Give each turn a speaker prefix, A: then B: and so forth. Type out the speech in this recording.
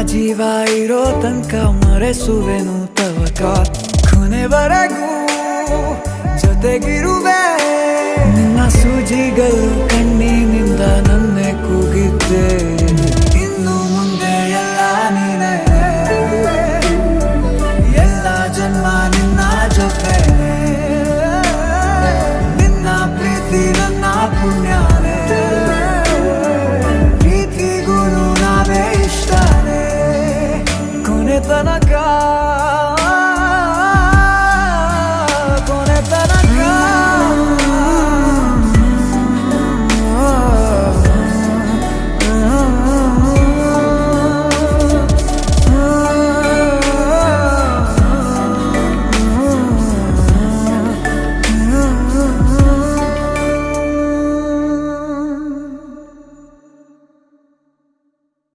A: ಜೀವ ಇರೋ ತನಕ ಮರೆಸುವೆನು ತವಕ ಕೊನೆವರೆಗೂ ಜೊತೆಗಿರುವೆ ನಿನ್ನ ಸೂಜಿಗಳು ಕಣ್ಣಿನಿಂದ ನನ್ನೆ ಕೂಗಿದ್ದೆ ಇನ್ನು ಮುಂದೆ ಎಲ್ಲ ನೀನೆ ಎಲ್ಲ ಜನ್ಮ ನಿನ್ನ ಜೊತೆ ನಿನ್ನ ಪ್ರೀತಿ ನನ್ನ ಪುಣ್ಯನೇ ಪ್ರೀತಿಗೂ ನಾವೇ ಇಷ್ಟನೇ ಕೊನೆ ತನಕ